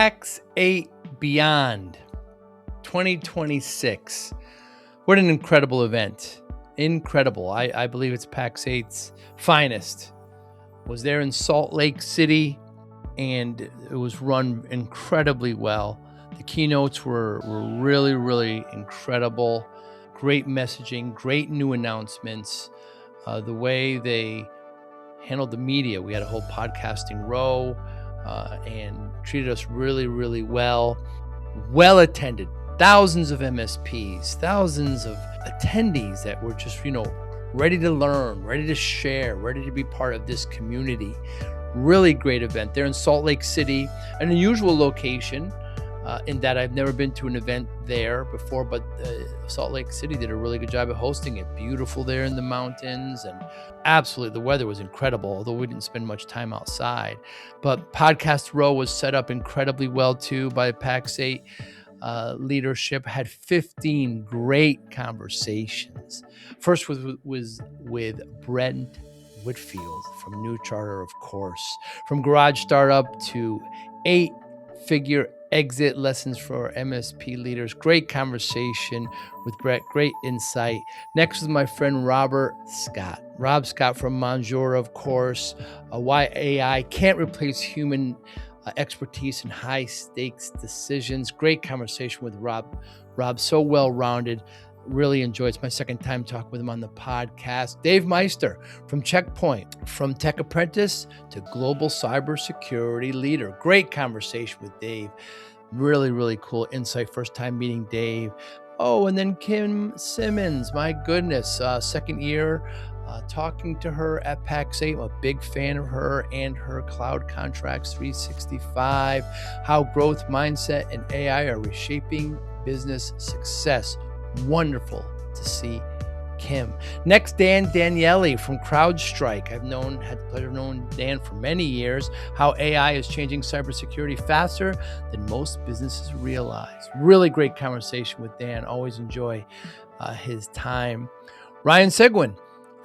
PAX8 Beyond 2026. What an incredible event. Incredible. I believe it's PAX8's finest. Was there in Salt Lake City, and it was run incredibly well. The keynotes were really, really incredible. Great messaging, great new announcements. The way they handled the media. We had a whole podcasting row and treated us really, really well. Well attended. Thousands of MSPs, thousands of attendees that were just, ready to learn, ready to share, ready to be part of this community. Really great event. They're in Salt Lake City, an unusual location in that I've never been to an event there before, but Salt Lake City did a really good job of hosting it. Beautiful there in the mountains, and absolutely the weather was incredible, although we didn't spend much time outside. But Podcast Row was set up incredibly well too by PAX8 leadership. Had 15 great conversations. First was with Brent Whitfield from New Charter, of course, from Garage Startup to 8-figure exit lessons for MSP leaders. Great conversation with Brett, great insight. Next was my friend Rob Scott from Monjura, of course. Why AI can't replace human expertise in high stakes decisions. Great conversation with Rob. Rob, so well-rounded. Really enjoyed. It's my second time talking with him on the podcast. Dave Meister from Checkpoint, from Tech Apprentice to global cybersecurity leader. Great conversation with Dave. Really, really cool insight. First time meeting Dave. Oh, and then Kim Simmons. My goodness. Second year talking to her at PAX8. I'm a big fan of her and her Cloud Contracts 365. How growth mindset and AI are reshaping business success. Wonderful to see Kim. Next, Dan Daniele from CrowdStrike. Had the pleasure of knowing Dan for many years. How AI is changing cybersecurity faster than most businesses realize. Really great conversation with Dan. Always enjoy his time. Ryan Seguin.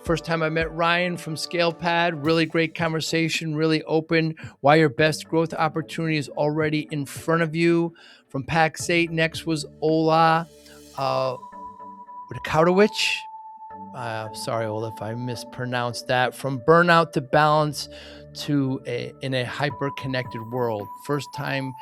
First time I met Ryan from ScalePad. Really great conversation, really open. Why your best growth opportunity is already in front of you. From PAX8. Next was Ola Wodakowicz. Sorry, Ola, if I mispronounced that. From burnout to balance in a hyper-connected world. First time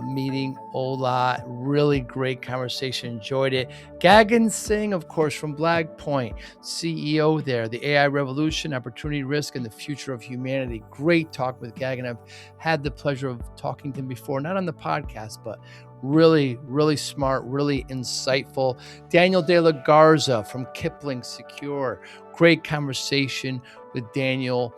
meeting Ola. Really great conversation. Enjoyed it. Gagan Singh, of course, from Blackpoint, CEO there. The AI revolution, opportunity, risk, and the future of humanity. Great talk with Gagan. I've had the pleasure of talking to him before, not on the podcast, but really, really smart, really insightful. Daniel De La Garza from Kipling Secure. Great conversation with Daniel.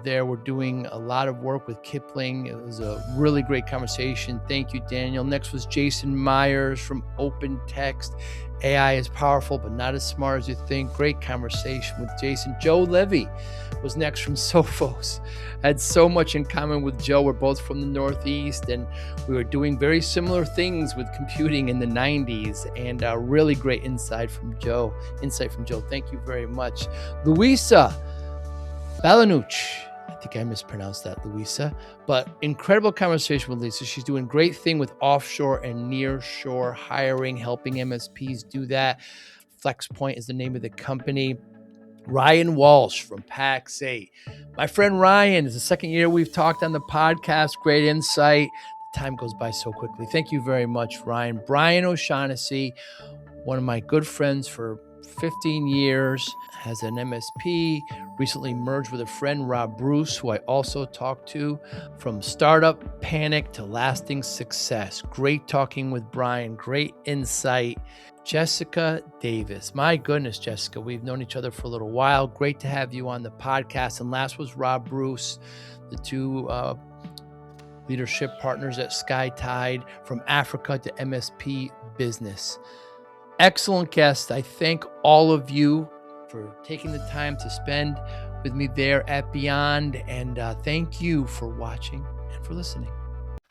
There, we're doing a lot of work with Kipling. It was a really great conversation. Thank you, Daniel. Next was Jason Myers from Open Text. AI is powerful, but not as smart as you think. Great conversation with Jason. Joe Levy was next from Sophos. Had so much in common with Joe. We're both from the Northeast, and we were doing very similar things with computing in the 90s, and really great insight from Joe. Thank you very much. Luisa Balaniuc. I think I mispronounced that, Luisa. But incredible conversation with Lisa. She's doing great thing with offshore and nearshore hiring, helping MSPs do that. FlexPoint is the name of the company. Ryan Walsh from PAX8. My friend Ryan, is the second year we've talked on the podcast. Great insight. The time goes by so quickly. Thank you very much, Ryan. Brian O'Shaughnessy, one of my good friends for 15 years, has an MSP, recently merged with a friend, Rob Bruce, who I also talked to. From startup panic to lasting success. Great talking with Brian, great insight. Jessica Davis. My goodness, Jessica, we've known each other for a little while. Great to have you on the podcast. And last was Rob Bruce, the two leadership partners at SkyTide, from Africa to MSP business. Excellent guest. I thank all of you for taking the time to spend with me there at Beyond. And thank you for watching and for listening.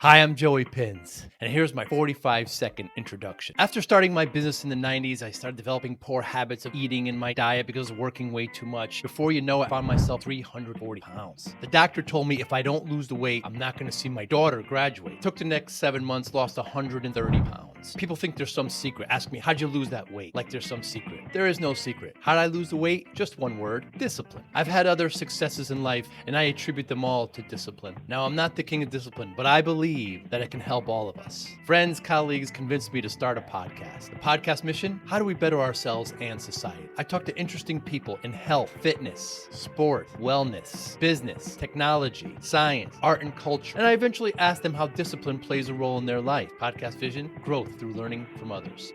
Hi, I'm Joey Pinz, and here's my 45-second introduction. After starting my business in the 90s, I started developing poor habits of eating in my diet because of working way too much. Before you know it, I found myself 340 pounds. The doctor told me if I don't lose the weight, I'm not going to see my daughter graduate. Took the next 7 months, lost 130 pounds. People think there's some secret. Ask me, how'd you lose that weight? Like there's some secret. There is no secret. How'd I lose the weight? Just one word, discipline. I've had other successes in life, and I attribute them all to discipline. Now, I'm not the king of discipline, but I believe that it can help all of us. Friends, colleagues convinced me to start a podcast. The podcast mission: how do we better ourselves and society? I talk to interesting people in health, fitness, sport, wellness, business, technology, science, art, and culture. And I eventually ask them how discipline plays a role in their life. Podcast vision: growth through learning from others.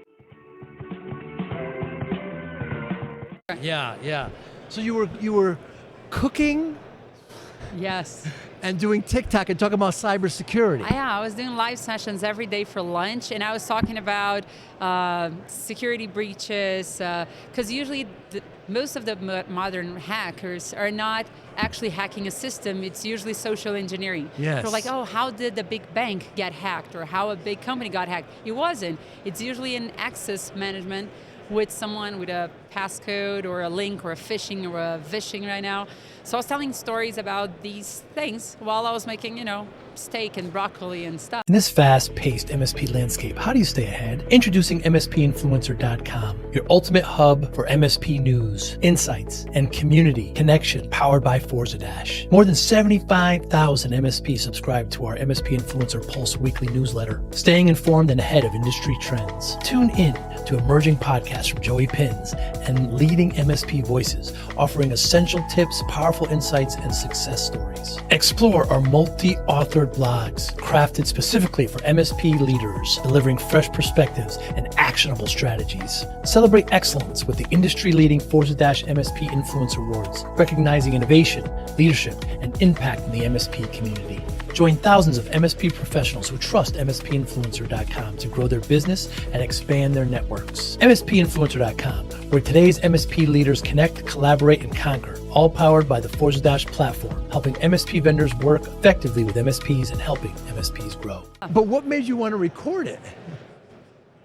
Yeah. So you were cooking? Yes. And doing TikTok and talking about cybersecurity. Yeah, I was doing live sessions every day for lunch, and I was talking about security breaches, because usually most of the modern hackers are not actually hacking a system. It's usually social engineering. Yes. So like, oh, how did the big bank get hacked, or how a big company got hacked? It wasn't. It's usually an access management with someone with a passcode or a link or a phishing or a vishing right now. So I was telling stories about these things while I was making, steak and broccoli and stuff. In this fast-paced MSP landscape, how do you stay ahead? Introducing MSPinfluencer.com, your ultimate hub for MSP news, insights, and community connection, powered by Forza Dash. More than 75,000 MSPs subscribe to our MSP Influencer Pulse weekly newsletter, staying informed and ahead of industry trends. Tune in to emerging podcasts from Joey Pinz and leading MSP voices, offering essential tips, powerful insights, and success stories. Explore our multi-authored blogs crafted specifically for MSP leaders, delivering fresh perspectives and actionable strategies. Celebrate excellence with the industry-leading Forza Dash MSP Influencer Awards, recognizing innovation, leadership, and impact in the MSP community. Join thousands of MSP professionals who trust MSPinfluencer.com to grow their business and expand their networks. MSPinfluencer.com, where today's MSP leaders connect, collaborate, and conquer, all powered by the Forza Dash platform, helping MSP vendors work effectively with MSPs and helping MSPs grow. But what made you want to record it?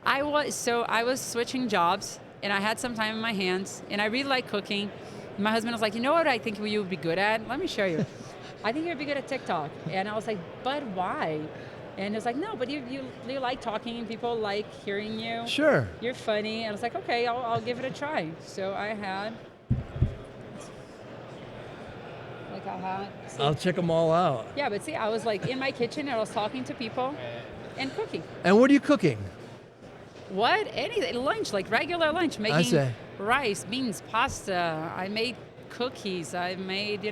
I was switching jobs, and I had some time in my hands, and I really like cooking. My husband was like, you know what I think you would be good at? Let me show you. I think you'd be good at TikTok. And I was like, but why? And he was like, no, but you like talking, people like hearing you. Sure. You're funny. And I was like, okay, I'll give it a try. So I'll check them all out. Yeah, but see, I was like in my kitchen and I was talking to people and cooking. And what are you cooking? What? Anything. Lunch, like regular lunch. Making rice, beans, pasta. I made cookies. I made,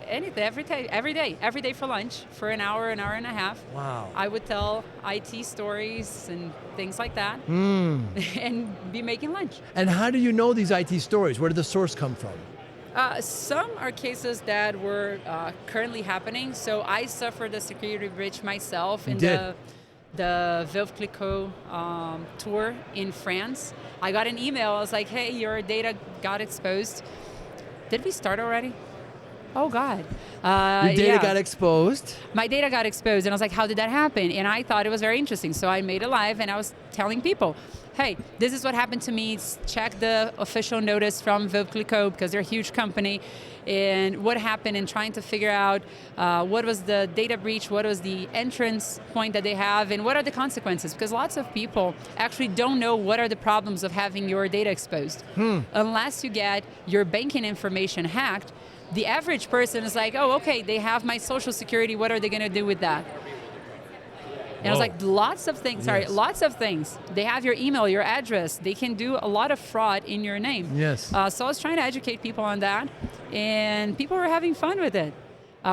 anything, every day for lunch for an hour and a half. Wow. I would tell IT stories and things like that and be making lunch. And how do you know these IT stories? Where did the source come from? Some are cases that were currently happening. So I suffered a security breach myself in the Veuve Clicquot tour in France. I got an email. I was like, hey, your data got exposed. Did we start already? Oh, God. Your data got exposed? My data got exposed, and I was like, how did that happen? And I thought it was very interesting. So I made a live, and I was telling people, hey, this is what happened to me. Check the official notice from Veuve Clicquot, because they're a huge company, and what happened, and trying to figure out what was the data breach, what was the entrance point that they have, and what are the consequences, because lots of people actually don't know what are the problems of having your data exposed. Unless you get your banking information hacked, the average person is like, oh, okay, they have my social security, what are they going to do with that? And I was like, lots of things. They have your email, your address. They can do a lot of fraud in your name. Yes. So I was trying to educate people on that, and people were having fun with it.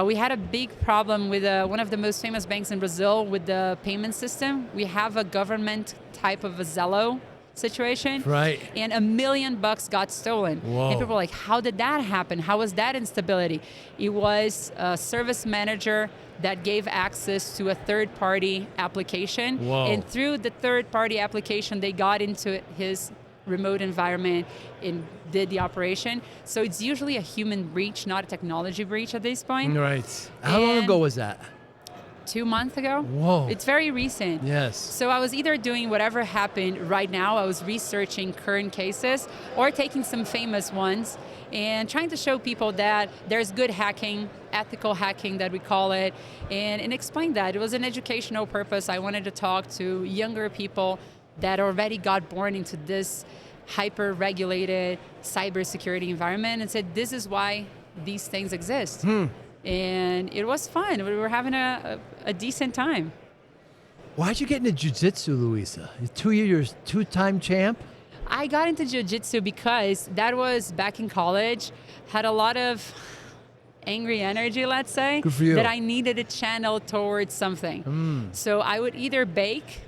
We had a big problem with one of the most famous banks in Brazil with the payment system. We have a government type of a Zelle situation. Right. And $1 million got stolen. Whoa. And people were like, how did that happen? How was that instability? It was a service manager that gave access to a third-party application. Whoa. And through the third-party application, they got into his remote environment and did the operation. So it's usually a human breach, not a technology breach at this point. Right. How long ago was that? 2 months ago. Whoa. It's very recent. Yes. So I was either doing whatever happened right now, I was researching current cases, or taking some famous ones and trying to show people that there's good hacking, ethical hacking that we call it, and explain that. It was an educational purpose. I wanted to talk to younger people that already got born into this hyper-regulated cybersecurity environment and said, this is why these things exist. And it was fun. We were having a decent time. Why'd you get into jiu-jitsu, Luisa? You're two-time champ? I got into jiu-jitsu because that was back in college, had a lot of angry energy, let's say, Good for you. that I needed to channel towards something. So I would either bake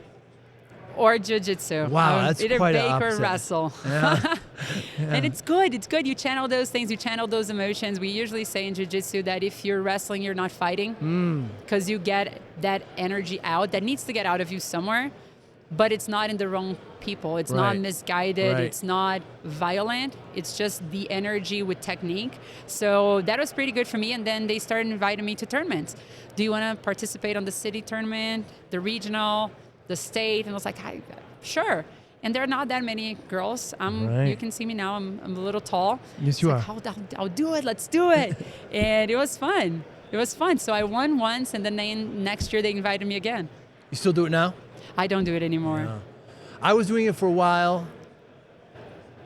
or jiu-jitsu. Wow, that's either quite bake opposite. or wrestle. Yeah. And it's good. It's good. You channel those things. You channel those emotions. We usually say in jiu-jitsu that if you're wrestling, you're not fighting, because you get that energy out that needs to get out of you somewhere, but it's not in the wrong people. It's not misguided. Right. It's not violent. It's just the energy with technique. So that was pretty good for me. And then they started inviting me to tournaments. Do you want to participate on the city tournament, the regional, the state? And I was like, sure. And there are not that many girls. You can see me now. I'm a little tall. Yes, you are. I'll do it. Let's do it. And it was fun. It was fun. So I won once, and then next year they invited me again. You still do it now? I don't do it anymore. No. I was doing it for a while.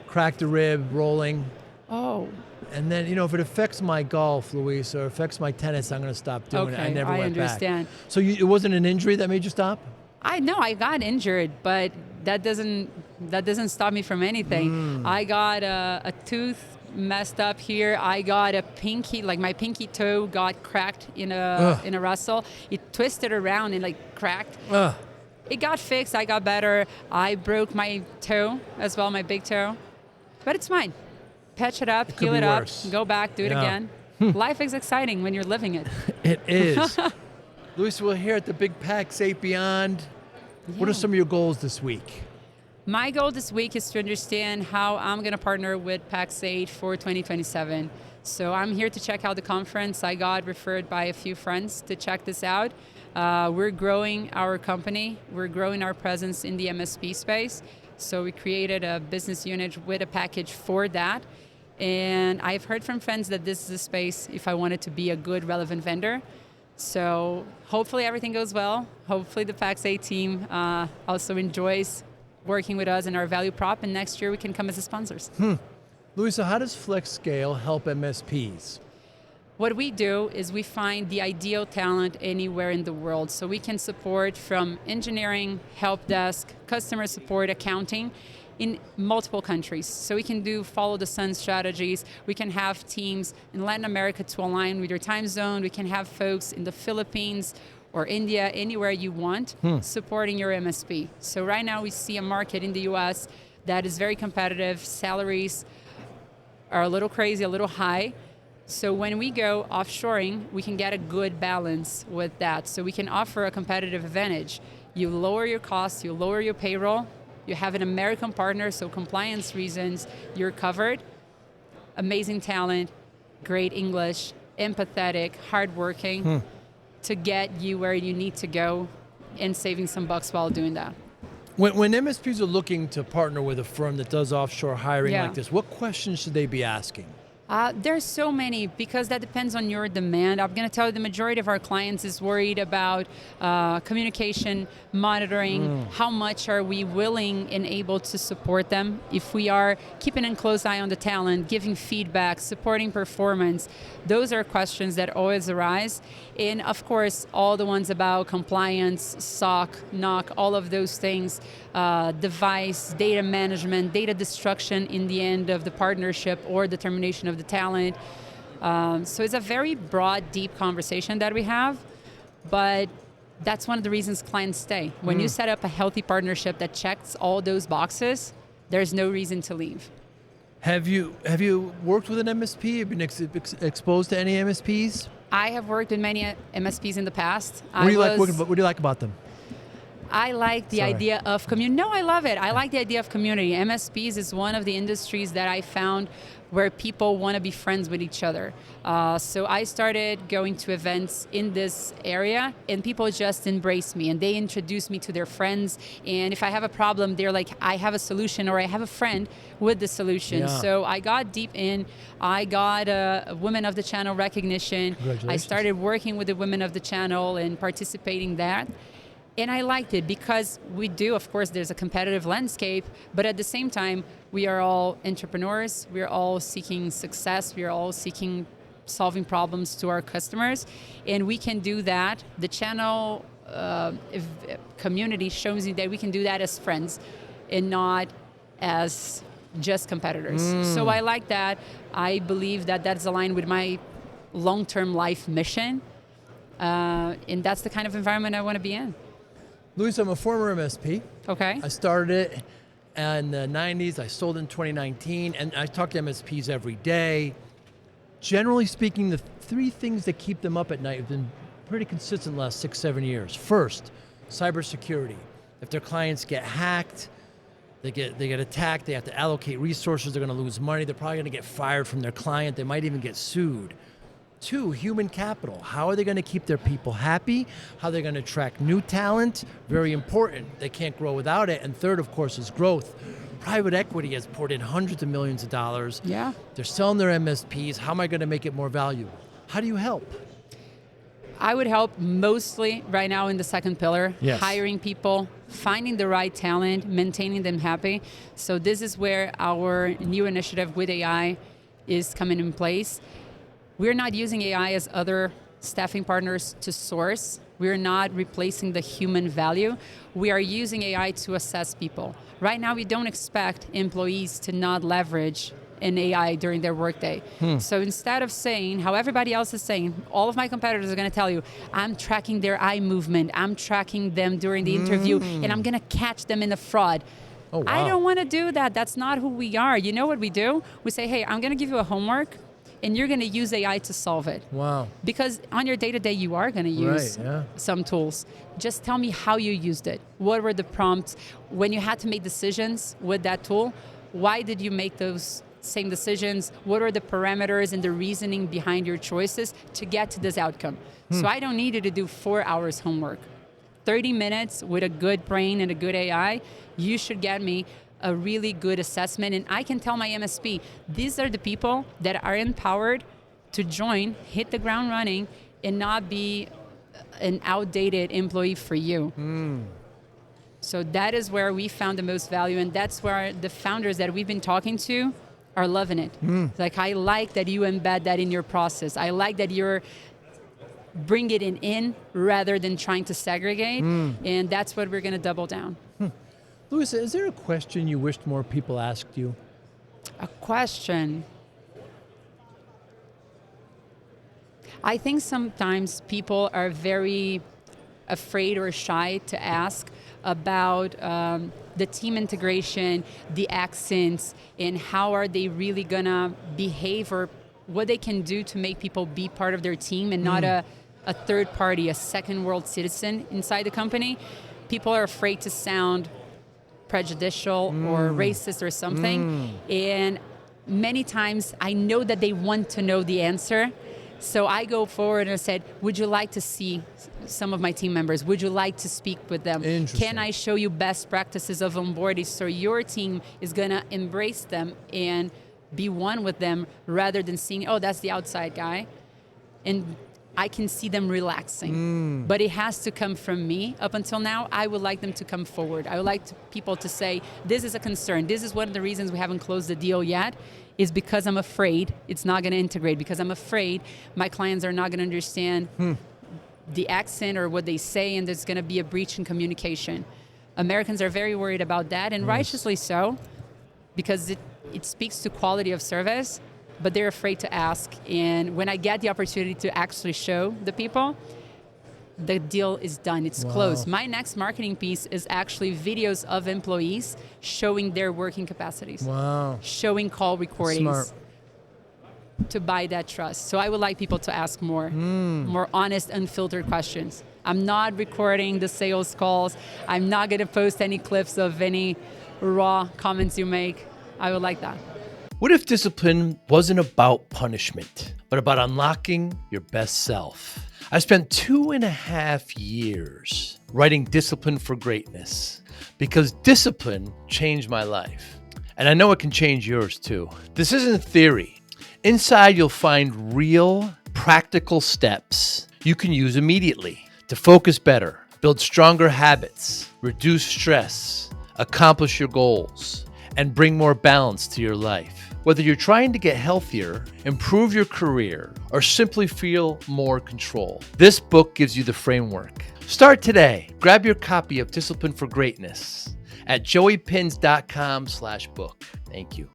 Cracked a rib, rolling. Oh. And then, if it affects my golf, Luis, or affects my tennis, I'm going to stop doing it. I never went understand. back. So it wasn't an injury that made you stop? I got injured, but that doesn't stop me from anything. I got a tooth messed up here. I got my pinky toe got cracked in a wrestle. It twisted around and cracked. It got fixed. I got better. I broke my toe as well, my big toe, but it's fine. Patch it up, heal it up, go back, do it again. Life is exciting when you're living it. It is. Luis, we're here at the big PAX8 Beyond. What are some of your goals this week? My goal this week is to understand how I'm going to partner with PAX8 for 2027. So I'm here to check out the conference. I got referred by a few friends to check this out. We're growing our company. We're growing our presence in the MSP space. So we created a business unit with a package for that. And I've heard from friends that this is a space if I wanted to be a good, relevant vendor. So hopefully everything goes well. Hopefully the PAX8 team also enjoys working with us and our value prop, and next year we can come as sponsors. Luisa, how does FlexScale help MSPs? What we do is we find the ideal talent anywhere in the world. So we can support from engineering, help desk, customer support, accounting in multiple countries. So we can do follow the sun strategies. We can have teams in Latin America to align with your time zone. We can have folks in the Philippines or India, anywhere you want, supporting your MSP. So right now we see a market in the US that is very competitive. Salaries are a little crazy, a little high. So when we go offshoring, we can get a good balance with that. So we can offer a competitive advantage. You lower your costs, you lower your payroll, you have an American partner, so compliance reasons, you're covered. Amazing talent, great English, empathetic, hardworking to get you where you need to go and saving some bucks while doing that. When MSPs are looking to partner with a firm that does offshore hiring like this, what questions should they be asking? There's so many, because that depends on your demand. I'm going to tell you the majority of our clients is worried about communication, monitoring, how much are we willing and able to support them. If we are keeping a close eye on the talent, giving feedback, supporting performance, those are questions that always arise. And of course, all the ones about compliance, SOC, NOC, all of those things, device, data management, data destruction in the end of the partnership or the termination of the talent. So it's a very broad, deep conversation that we have, but that's one of the reasons clients stay. When you set up a healthy partnership that checks all those boxes, there's no reason to leave. Have you worked with an MSP? Have you been exposed to any MSPs? I have worked with many MSPs in the past. What do you like about them? I like the idea of community. No, I love it. I like the idea of community. MSPs is one of the industries that I found where people want to be friends with each other. So I started going to events in this area, and people just embrace me, and they introduce me to their friends. And if I have a problem, they're like, I have a solution, or I have a friend with the solution. Yeah. So I got deep in. I got a Women of the Channel recognition. I started working with the Women of the Channel and participating in that. And I liked it because we do, of course, there's a competitive landscape, but at the same time, we are all entrepreneurs. We're all seeking success. We're all seeking solving problems to our customers. And we can do that. The channel community shows you that we can do that as friends and not as just competitors. So I like that. I believe that that's aligned with my long-term life mission. And that's the kind of environment I want to be in. Luisa, I'm a former MSP. Okay. I started it in the 90s. I sold in 2019, and I talk to MSPs every day. Generally speaking, the three things that keep them up at night have been pretty consistent the last 6-7 years. First, cybersecurity. If their clients get hacked, they get attacked, they have to allocate resources, they're going to lose money, they're probably going to get fired from their client, they might even get sued. 2, human capital. How are they going to keep their people happy? How are they going to attract new talent? Very important. They can't grow without it. And 3rd, of course, is growth. Private equity has poured in hundreds of millions of dollars. Yeah. They're selling their MSPs. How am I going to make it more valuable? How do you help? I would help mostly right now in the second pillar, Yes. hiring people, finding the right talent, maintaining them happy. So this is where our new initiative with AI is coming in place. We're not using AI as other staffing partners to source. We're not replacing the human value. We are using AI to assess people. Right now, we don't expect employees to not leverage an AI during their workday. So instead of saying, how everybody else is saying, all of my competitors are going to tell you, I'm tracking their eye movement, I'm tracking them during the interview, and I'm going to catch them in a fraud. Oh, wow. I don't want to do that. That's not who we are. You know what we do? We say, hey, I'm going to give you a homework, and you're going to use AI to solve it. Wow. Because on your day-to-day, you are going to use some tools. Just tell me how you used it. What were the prompts? When you had to make decisions with that tool, why did you make those same decisions? What are the parameters and the reasoning behind your choices to get to this outcome? So I don't need you to do 4 hours homework. 30 minutes with a good brain and a good AI, you should get me a really good assessment, and I can tell my MSP, these are the people that are empowered to join, hit the ground running, and not be an outdated employee for you. So that is where we found the most value, and that's where the founders that we've been talking to are loving it. Like, I like that you embed that in your process. I like that you're bring it in rather than trying to segregate, and that's what we're going to double down. Luisa, is there a question you wished more people asked you? A question. I think sometimes people are very afraid or shy to ask about the team integration, the accents, and how are they really gonna behave, or what they can do to make people be part of their team and not a third party, a second world citizen inside the company. People are afraid to sound prejudicial or racist or something. And many times I know that they want to know the answer. So I go forward and I said, would you like to see some of my team members? Would you like to speak with them? Can I show you best practices of onboarding so your team is going to embrace them and be one with them rather than seeing, oh, that's the outside guy. And I can see them relaxing. But it has to come from me. Up until now, I would like them to come forward. I would like people to say, this is a concern. This is one of the reasons we haven't closed the deal yet, is because I'm afraid it's not going to integrate, because I'm afraid my clients are not going to understand the accent or what they say, and there's going to be a breach in communication. Americans are very worried about that, and righteously so, because it speaks to quality of service, but they're afraid to ask. And when I get the opportunity to actually show the people, the deal is done. It's closed. My next marketing piece is actually videos of employees showing their working capacities, showing call recordings to buy that trust. So I would like people to ask more honest, unfiltered questions. I'm not recording the sales calls. I'm not going to post any clips of any raw comments you make. I would like that. What if discipline wasn't about punishment, but about unlocking your best self? I spent 2.5 years writing Discipline for Greatness because discipline changed my life. And I know it can change yours too. This isn't theory. Inside, you'll find real, practical steps you can use immediately to focus better, build stronger habits, reduce stress, accomplish your goals, and bring more balance to your life. Whether you're trying to get healthier, improve your career, or simply feel more control, this book gives you the framework. Start today. Grab your copy of Discipline for Greatness at joeypinz.com/book. Thank you.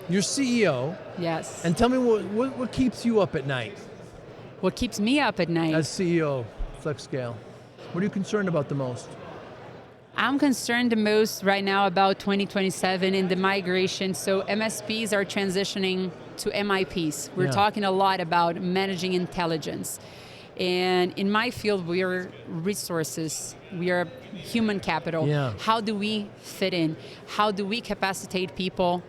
You're CEO. Yes. And tell me what keeps you up at night What keeps me up at night? as CEO, FlexScale? What are you concerned about the most? I'm concerned the most right now about 2027 and the migration. So MSPs are transitioning to MIPs. We're talking a lot about managing intelligence. And in my field, we are resources. We are human capital. Yeah. How do we fit in? How do we capacitate people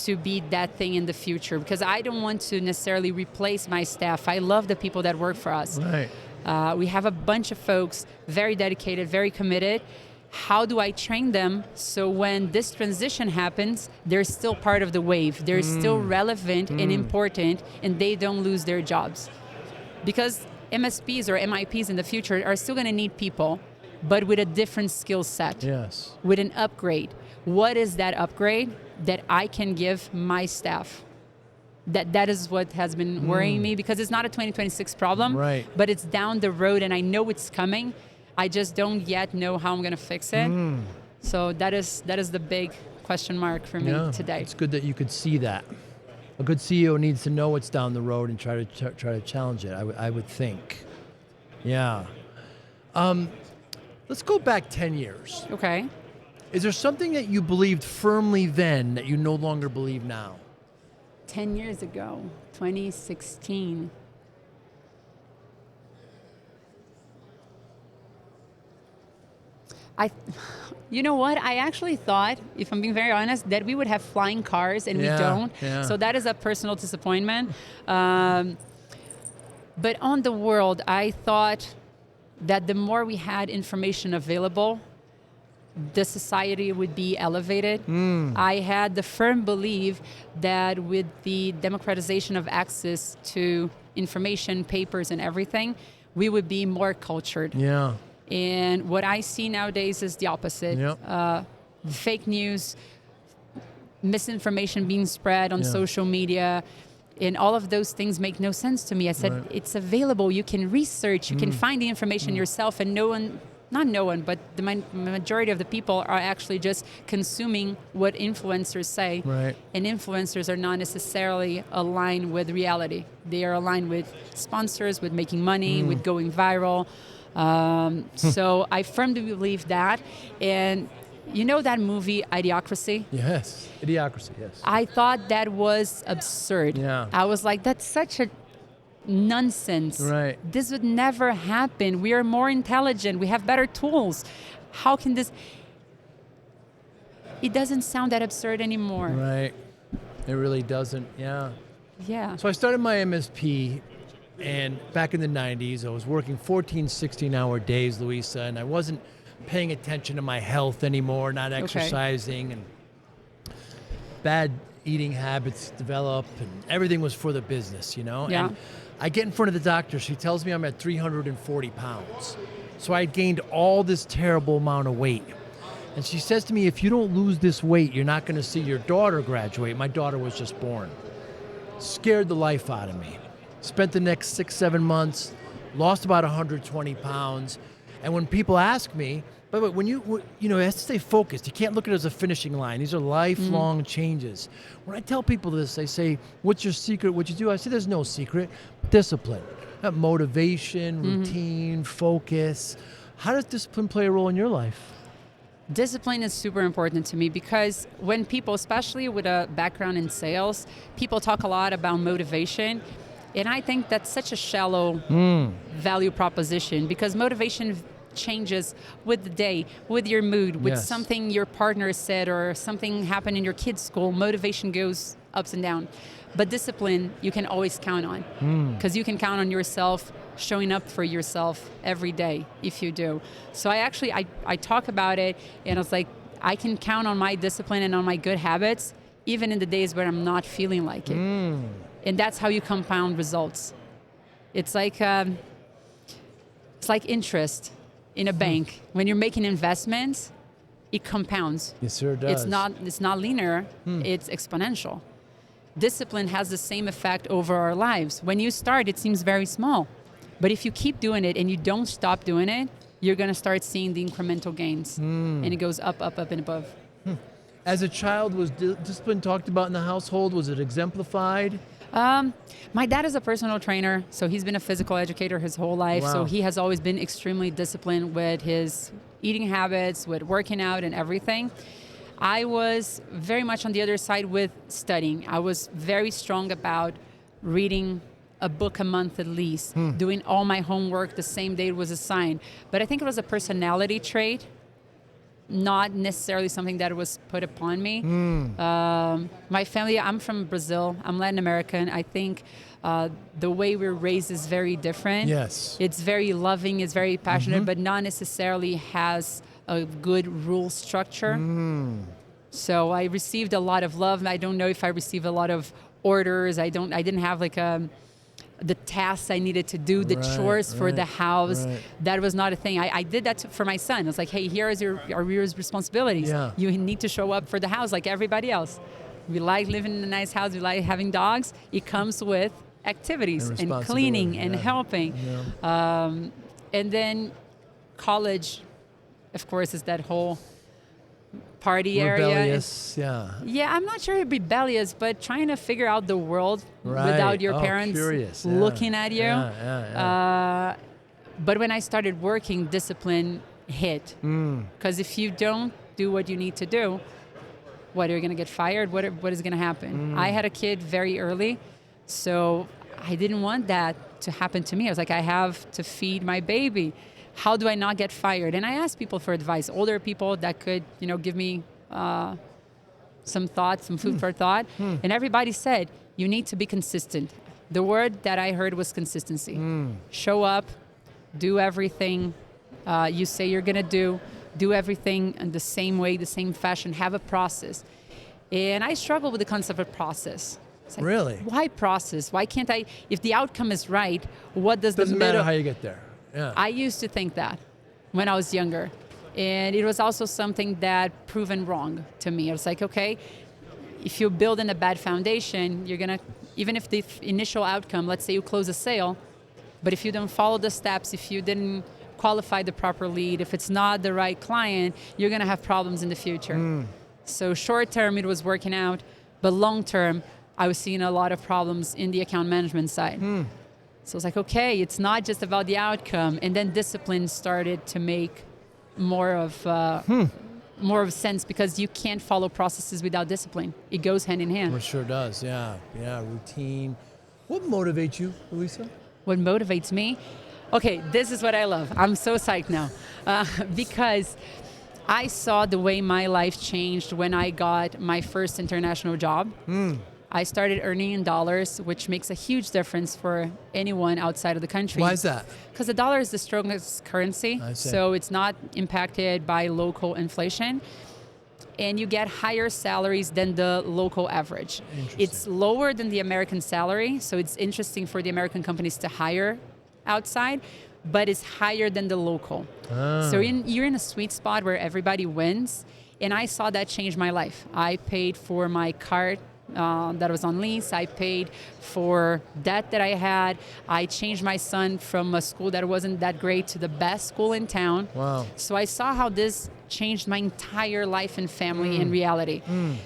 to be that thing in the future? Because I don't want to necessarily replace my staff. I love the people that work for us. Right. We have a bunch of folks very dedicated, very committed. How do I train them so when this transition happens, they're still part of the wave, they're still relevant and important, and they don't lose their jobs? Because MSPs or MIPs in the future are still going to need people, but with a different skill set, Yes. with an upgrade. What is that upgrade that I can give my staff? That is what has been worrying me, because it's not a 2026 problem, Right. but it's down the road and I know it's coming. I just don't yet know how I'm going to fix it. So that is the big question mark for me today. It's good that you could see that. A good CEO needs to know what's down the road and try to challenge it. I would think. Yeah. Let's go back 10 years. Okay. Is there something that you believed firmly then that you no longer believe now? 10 years ago, 2016. You know what? I actually thought, if I'm being very honest, that we would have flying cars and we don't. Yeah. So that is a personal disappointment. But on the world, I thought that the more we had information available, the society would be elevated. I had the firm belief that with the democratization of access to information, papers, and everything, we would be more cultured. Yeah. And what I see nowadays is the opposite. Yep. Fake news, misinformation being spread on social media, and all of those things make no sense to me. I said, it's available. You can research. You can find the information yourself, and not no one, but the majority of the people are actually just consuming what influencers say. Right. And influencers are not necessarily aligned with reality. They are aligned with sponsors, with making money, with going viral. So I firmly believe that. And you know that movie, Idiocracy? Yes. Idiocracy, yes. I thought that was absurd. Yeah. I was like, that's such a nonsense. Right. This would never happen. We are more intelligent. We have better tools. How can this... It doesn't sound that absurd anymore. Right. It really doesn't, yeah. Yeah. So I started my MSP, and back in the 90s, I was working 14, 16-hour days, Luisa, and I wasn't paying attention to my health anymore, not exercising, and bad eating habits develop, and everything was for the business, you know? Yeah. And I get in front of the doctor. She tells me I'm at 340 pounds. So I had gained all this terrible amount of weight. And she says to me, if you don't lose this weight, you're not going to see your daughter graduate. My daughter was just born. Scared the life out of me. Spent the next 6-7 months, lost about 120 pounds. And when people ask me, but when you have to stay focused. You can't look at it as a finishing line. These are lifelong changes. When I tell people this, they say, what's your secret? What you do? I say, there's no secret. Discipline, motivation, routine, focus. How does discipline play a role in your life? Discipline is super important to me because when people, especially with a background in sales, people talk a lot about motivation. And I think that's such a shallow value proposition because motivation changes with the day, with your mood, with something your partner said or something happened in your kid's school. Motivation goes ups and downs. But discipline, you can always count on, because you can count on yourself showing up for yourself every day if you do. So I talk about it, and it's like, I can count on my discipline and on my good habits, even in the days where I'm not feeling like it. And that's how you compound results. It's like interest in a bank. When you're making investments, it compounds. Yes, sir, it does. It's not linear, it's exponential. Discipline has the same effect over our lives. When you start, it seems very small. But if you keep doing it and you don't stop doing it, you're going to start seeing the incremental gains. And it goes up, up, up, and above. As a child, was discipline talked about in the household? Was it exemplified? My dad is a personal trainer, so he's been a physical educator his whole life. Wow. So he has always been extremely disciplined with his eating habits, with working out and everything. I was very much on the other side with studying. I was very strong about reading a book a month at least, doing all my homework the same day it was assigned. But I think it was a personality trait, not necessarily something that was put upon me. My family, I'm from Brazil, I'm Latin American. I think the way we're raised is very different. Yes. It's very loving, it's very passionate, but not necessarily has a good rule structure. So I received a lot of love. I don't know if I received a lot of orders. I didn't have like the tasks I needed to do, the chores for the house. That was not a thing. I did that for my son. I was like, hey, here is your responsibilities. Yeah. You need to show up for the house like everybody else. We like living in a nice house. We like having dogs. It comes with activities and cleaning and helping. And then college, of course, is that whole party Rebellious, area. Yeah, I'm not sure rebellious, but trying to figure out the world without your parents curious. looking at you. But when I started working, discipline hit. Because if you don't do what you need to do, what, are you going to get fired? What is going to happen? I had a kid very early, so I didn't want that to happen to me. I was like, I have to feed my baby. How do I not get fired? And I asked people for advice, older people that could, give me some thoughts, some food for thought. And everybody said, you need to be consistent. The word that I heard was consistency. Show up, do everything you say you're going to do everything in the same way, the same fashion, have a process. And I struggle with the concept of process. Like, really? Why process? Why can't I, if the outcome is right, what does Doesn't the middle... matter how you get there. Yeah. I used to think that when I was younger. And it was also something that proven wrong to me. I was like, okay, if you build in a bad foundation, you're going to, even if the initial outcome, let's say you close a sale, but if you don't follow the steps, if you didn't qualify the proper lead, if it's not the right client, you're going to have problems in the future. So short term, it was working out, but long term, I was seeing a lot of problems in the account management side. So it's like, okay, it's not just about the outcome. And then discipline started to make more of sense, because you can't follow processes without discipline. It goes hand in hand. It sure does, yeah. Routine. What motivates you, Luisa? What motivates me? Okay, this is what I love. I'm so psyched now because I saw the way my life changed when I got my first international job. I started earning in dollars, which makes a huge difference for anyone outside of the country. Why is that? Because the dollar is the strongest currency, so it's not impacted by local inflation. And you get higher salaries than the local average. It's lower than the American salary, so it's interesting for the American companies to hire outside, but it's higher than the local. So you're in a sweet spot where everybody wins, and I saw that change my life. I paid for my car that was on lease. I paid for debt that I had. I changed my son from a school that wasn't that great to the best school in town. Wow. So I saw how this changed my entire life and family and reality.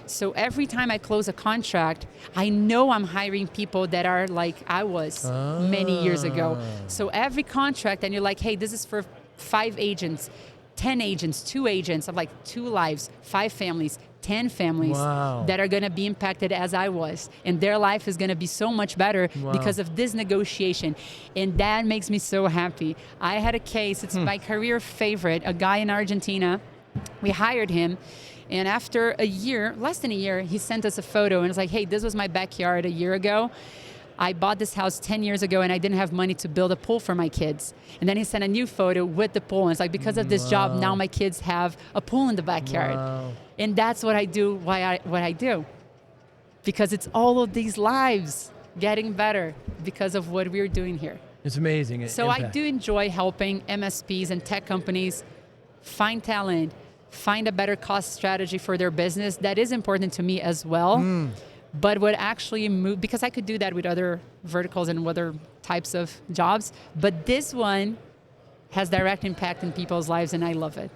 So every time I close a contract, I know I'm hiring people that are like I was many years ago. So every contract, and you're like, hey, this is for 5 agents, 10 agents, 2 agents. I'm like 2 lives, 5 families, 10 families that are going to be impacted as I was. And their life is going to be so much better because of this negotiation. And that makes me so happy. I had a case, it's my career favorite, a guy in Argentina We hired him. And after a year, less than a year, he sent us a photo and it's like, hey, this was my backyard a year ago. I bought this house 10 years ago and I didn't have money to build a pool for my kids. And then he sent a new photo with the pool. And it's like, because of this job, now my kids have a pool in the backyard. Wow. And that's what I do, what I do. Because it's all of these lives getting better because of what we're doing here. It's amazing. So I do enjoy helping MSPs and tech companies find talent, find a better cost strategy for their business. That is important to me as well. But what actually moved, because I could do that with other verticals and other types of jobs, but this one has direct impact in people's lives and I love it.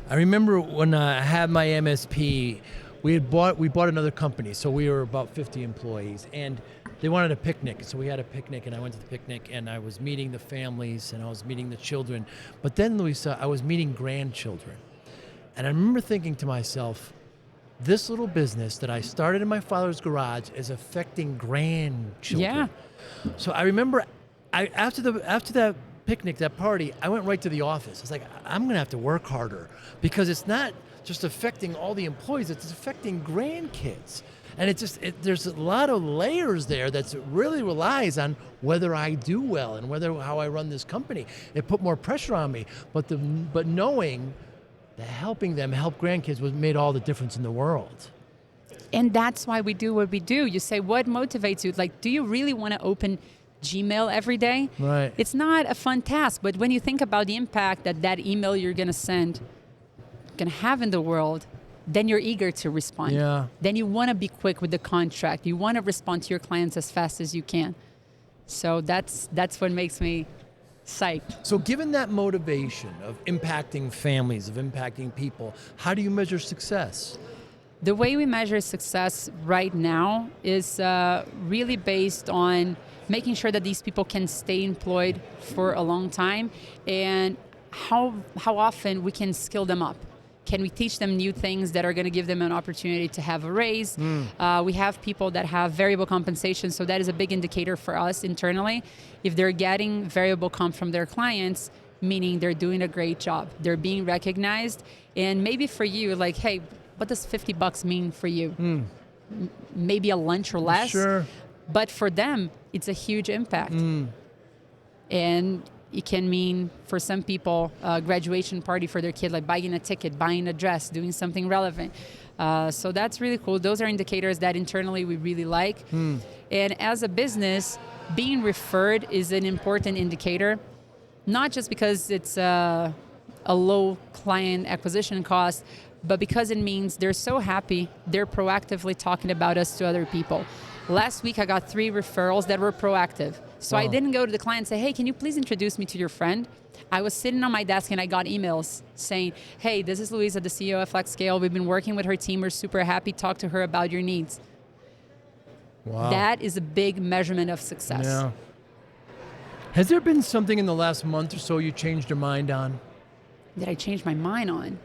I remember when I had my MSP, we bought another company, so we were about 50 employees, and they wanted a picnic, so we had a picnic, and I went to the picnic, and I was meeting the families, and I was meeting the children, but then, Luisa, I was meeting grandchildren, and I remember thinking to myself, this little business that I started in my father's garage is affecting grandchildren. Yeah. So I remember, after that picnic, that party, I went right to the office. I was like, I'm going to have to work harder because it's not just affecting all the employees, it's affecting grandkids. And there's a lot of layers there that really relies on whether I do well and how I run this company. It put more pressure on me, but knowing that helping them help grandkids made all the difference in the world. And that's why we do what we do. You say, what motivates you? Like, do you really want to open Gmail every day? Right. It's not a fun task, but when you think about the impact that email you're going to send can have in the world, then you're eager to respond. Yeah. Then you want to be quick with the contract. You want to respond to your clients as fast as you can. So that's what makes me psyched. So given that motivation of impacting families, of impacting people, how do you measure success? The way we measure success right now is really based on making sure that these people can stay employed for a long time and how often we can skill them up. Can we teach them new things that are going to give them an opportunity to have a raise? We have people that have variable compensation, so that is a big indicator for us internally. If they're getting variable comp from their clients, meaning they're doing a great job, they're being recognized, and maybe for you, like, hey, what does $50 mean for you? Maybe a lunch or less, Sure. But for them, it's a huge impact. And it can mean, for some people, a graduation party for their kid, like buying a ticket, buying a dress, doing something relevant. So that's really cool. Those are indicators that internally we really like. And as a business, being referred is an important indicator, not just because it's a low client acquisition cost, but because it means they're so happy, they're proactively talking about us to other people. Last week, I got 3 referrals that were proactive. So I didn't go to the client and say, hey, can you please introduce me to your friend? I was sitting on my desk and I got emails saying, hey, this is Luisa, the CEO of FlexScale. We've been working with her team. We're super happy. Talk to her about your needs. Wow. That is a big measurement of success. Yeah. Has there been something in the last month or so you changed your mind on? Did I change my mind on?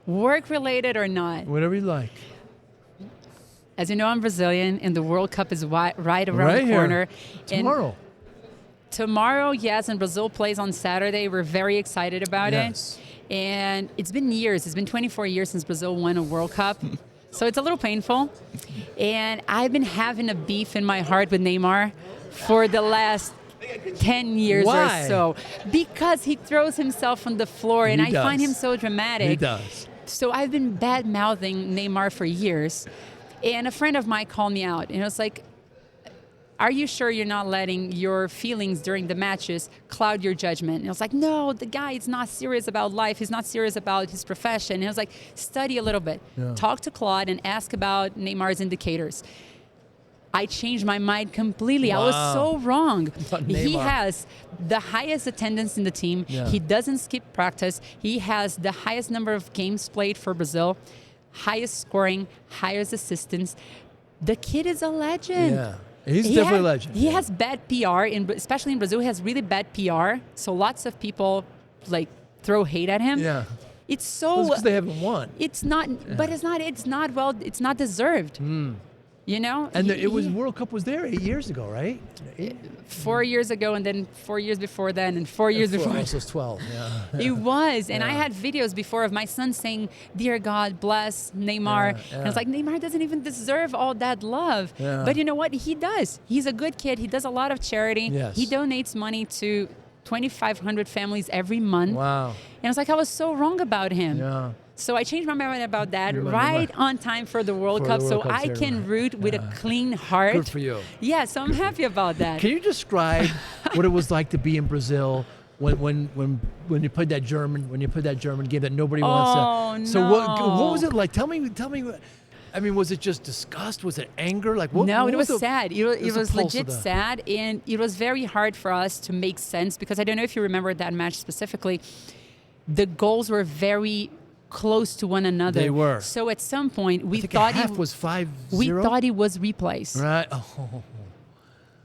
Work-related or not? Whatever you like. As you know, I'm Brazilian, and the World Cup is right around Right the corner. Here. Tomorrow. Tomorrow, yes, and Brazil plays on Saturday. We're very excited about Yes. it. And it's been years. It's been 24 years since Brazil won a World Cup. So it's a little painful. And I've been having a beef in my heart with Neymar for the last 10 years Why? or so. Because he throws himself on the floor, and I find him so dramatic. He does. So I've been bad-mouthing Neymar for years. And a friend of mine called me out, and I was like, are you sure you're not letting your feelings during the matches cloud your judgment? And I was like, no, the guy is not serious about life. He's not serious about his profession. And I was like, study a little bit. Yeah. Talk to Claude and ask about Neymar's indicators. I changed my mind completely. Wow. I was so wrong. About He Neymar. has the highest attendance in the team. Yeah. He doesn't skip practice. He has the highest number of games played for Brazil, highest scoring, highest assistance. The kid is a legend. Yeah. He's definitely a legend. He has bad PR, especially in Brazil. He has really bad PR. So lots of people like throw hate at him. Yeah. It's so. Well, it's because they haven't won. It's not, but it's not. It's not well. It's not deserved. You know? And it was World Cup was there 8 years ago, right? 4 years ago, and then 4 years before then, and 4 years before. So it's 12, yeah. It was. And I had videos before of my son saying, "Dear God, bless Neymar." And I was like, Neymar doesn't even deserve all that love. Yeah. But you know what? He does. He's a good kid. He does a lot of charity. Yes. He donates money to 2,500 families every month. Wow. And I was like, I was so wrong about him. Yeah. So I changed my mind about that You're right on time for the World Cup, so I can root with a clean heart. Good for you. Yeah, so I'm happy about that. Can you describe what it was like to be in Brazil when you played that German game that nobody wants to? So what was it like? Tell me. I mean, was it just disgust? Was it anger? Like what? No, what it was sad. It was the pulse legit sad, and it was very hard for us to make sense because I don't know if you remember that match specifically. The goals were very close to one another. They were. So at some point we thought thought it was 5-0. We thought it was replays. Right. Oh.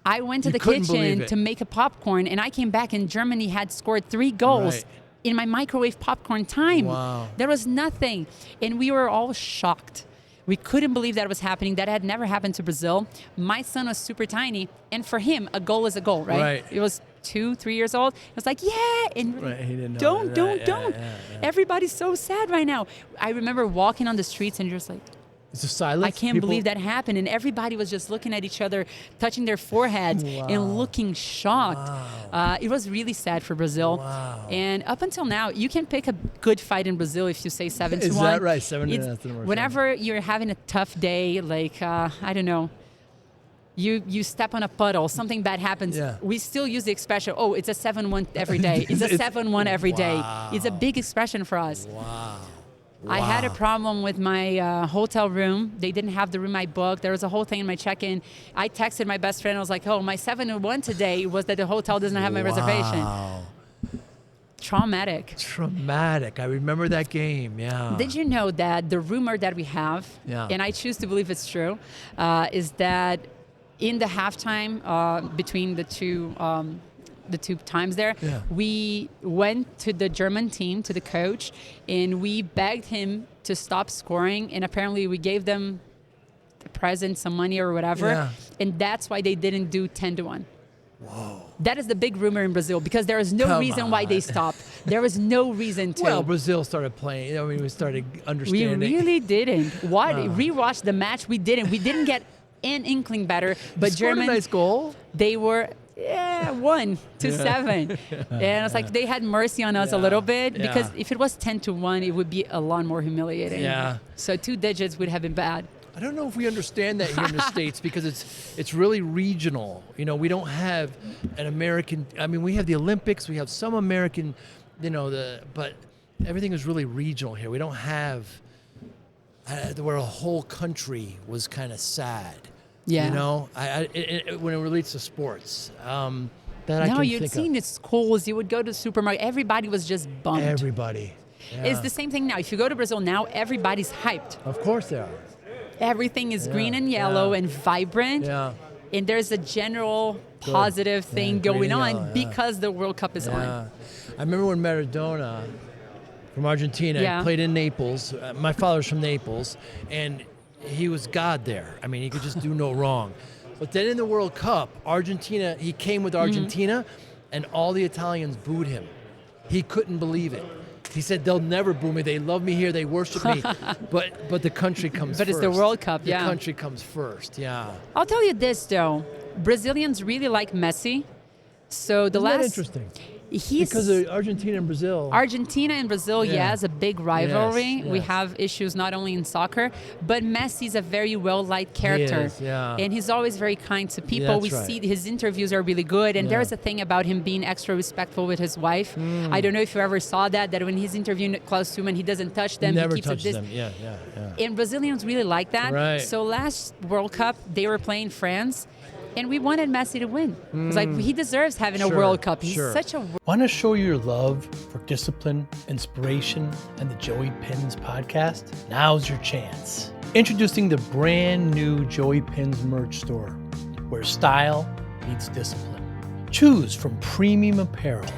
I went to the couldn't believe kitchen it. to make a popcorn, and I came back, and Germany had scored 3 goals Right. in my microwave popcorn time. Wow. There was nothing, and we were all shocked. We couldn't believe that was happening. That had never happened to Brazil. My son was super tiny, and for him, a goal is a goal, right? Right. It was 2-3 years old. I was like, yeah, and Right, he didn't know don't. Yeah. Everybody's so sad right now. I remember walking on the streets and just like, It's a silence. I can't believe that happened. And everybody was just looking at each other, touching their foreheads and looking shocked. Wow. It was really sad for Brazil. Wow. And up until now, you can pick a good fight in Brazil if you say 7-1. Is that right? 7-1. That's the number. Whenever you're having a tough day, like, I don't know, you step on a puddle, something bad happens. Yeah. We still use the expression, oh, it's a 7-1 every day. It's a 7-1 every day. It's a big expression for us. Wow. I had a problem with my hotel room. They didn't have the room I booked. There was a whole thing in my check-in. I texted my best friend. I was like, oh, my 7-1 today was that the hotel doesn't have my reservation. Traumatic. I remember that game, yeah. Did you know that the rumor that we have, and I choose to believe it's true, is that in the halftime between the two times there, we went to the German team, to the coach, and we begged him to stop scoring, and apparently we gave them a present, some money or whatever, and that's why they didn't do 10-1. Whoa. That is the big rumor in Brazil because there is no reason why they stopped. There was no reason to. Well, Brazil started playing. I mean, we started understanding. We really didn't. Rewatch the match. We didn't. We didn't get an inkling better. But Germany, a nice goal. They were 1-7, and it's like they had mercy on us a little bit because if it was 10-1, it would be a lot more humiliating. Yeah. So 2 digits would have been bad. I don't know if we understand that here in the States because it's really regional. You know, we don't have an American. I mean, we have the Olympics. We have some American. But everything is really regional here. We don't have where a whole country was kind of sad. Yeah. You know, when it relates to sports. You'd seen it schools. You would go to the supermarket. Everybody was just bummed. Everybody. Yeah. It's the same thing now. If you go to Brazil now, everybody's hyped. Of course they are. Everything is green and yellow and vibrant. Yeah. And there's a general positive thing going on because the World Cup is on. I remember when Maradona from Argentina played in Naples. My father's from Naples, and he was God there. I mean, he could just do no wrong. But then in the World Cup, Argentina, he came with Argentina, and all the Italians booed him. He couldn't believe it. He said, they'll never boo me. They love me here. They worship me. But the country comes first. But it's the World Cup, The country comes first, I'll tell you this, though. Brazilians really like Messi. So Isn't that interesting? Because of Argentina and Brazil. Argentina and Brazil, yes, a big rivalry. Yes. We have issues not only in soccer, but Messi's a very well-liked character. He is, yeah. And he's always very kind to people. That's See his interviews are really good. And there's a thing about him being extra respectful with his wife. I don't know if you ever saw that when he's interviewing Klaus Schumann, he doesn't touch them. He never keeps touches it them. Yeah. And Brazilians really like that. Right. So last World Cup, they were playing France. And we wanted Messi to win. It's like, he deserves having a World Cup. He's such a... Want to show your love for discipline, inspiration, and the Joey Pinz podcast? Now's your chance. Introducing the brand new Joey Pinz merch store, where style meets discipline. Choose from premium apparel,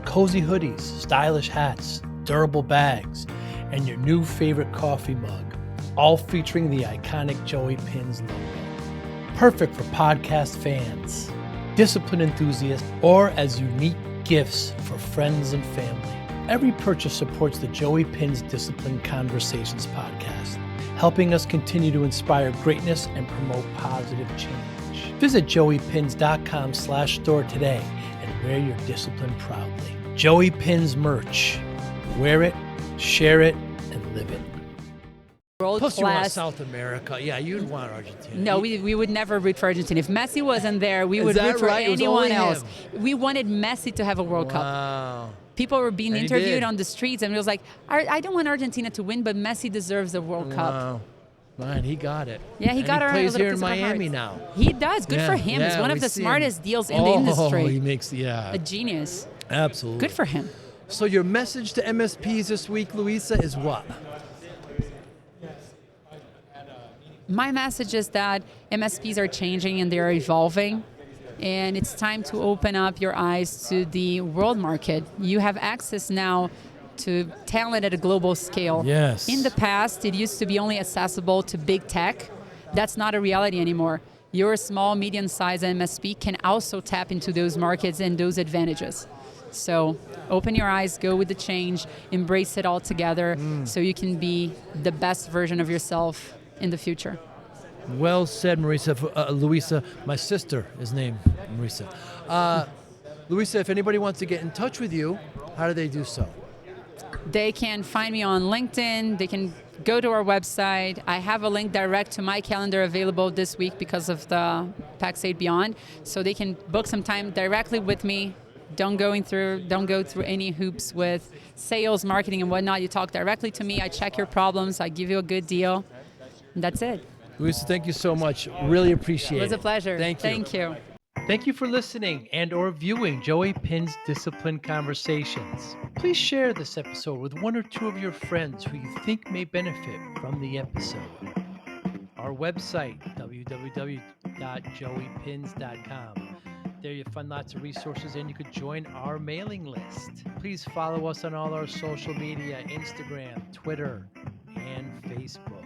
cozy hoodies, stylish hats, durable bags, and your new favorite coffee mug, all featuring the iconic Joey Pinz logo. Perfect for podcast fans, discipline enthusiasts, or as unique gifts for friends and family. Every purchase supports the Joey Pinz Discipline Conversations podcast, helping us continue to inspire greatness and promote positive change. Visit joeypins.com/store today and wear your discipline proudly. Joey Pinz merch. Wear it, share it, and live it. World Plus, you want class. South America. Yeah, you'd want Argentina. No, we would never root for Argentina. If Messi wasn't there, we Is would that root for right? It was anyone only else. him. We wanted Messi to have a World Cup. Wow. People were being And he interviewed did. on the streets, and it was like, I don't want Argentina to win, but Messi deserves a World Cup. Wow. Man, he got it. Yeah, he And got he our plays little here in piece of our Miami hearts. now. He does. Good for him. It's one of we the see him. smartest deals in the industry. He makes, yeah. A genius. Absolutely. Good for him. So your message to MSPs this week, Luisa, is what? My message is that MSPs are changing and they're evolving, and it's time to open up your eyes to the world market. You have access now to talent at a global scale. Yes. In the past, it used to be only accessible to big tech. That's not a reality anymore. Your small, medium-sized MSP can also tap into those markets and those advantages. So open your eyes, go with the change, embrace it all together so you can be the best version of yourself in the future. Well said, Luisa. My sister is named Marisa. Luisa, if anybody wants to get in touch with you, how do they do so? They can find me on LinkedIn. They can go to our website. I have a link direct to my calendar available this week because of the PAX8 Beyond. So they can book some time directly with me. Don't go through any hoops with sales, marketing, and whatnot. You talk directly to me. I check your problems. I give you a good deal. And that's it. Luisa, thank you so much. Really appreciate it. It was a pleasure. Thank you. Thank you. Thank you for listening and or viewing Joey Pinz Discipline Conversations. Please share this episode with one or two of your friends who you think may benefit from the episode. Our website, www.joeypins.com. There you'll find lots of resources and you could join our mailing list. Please follow us on all our social media, Instagram, Twitter, and Facebook.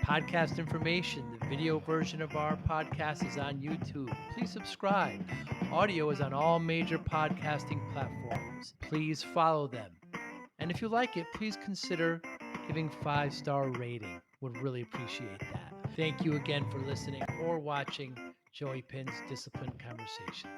Podcast information, the video version of our podcast is on YouTube. Please subscribe. Audio is on all major podcasting platforms. Please follow them. And if you like it, please consider giving 5-star rating. Would really appreciate that. Thank you again for listening or watching Joey Pinz Discipline Conversations.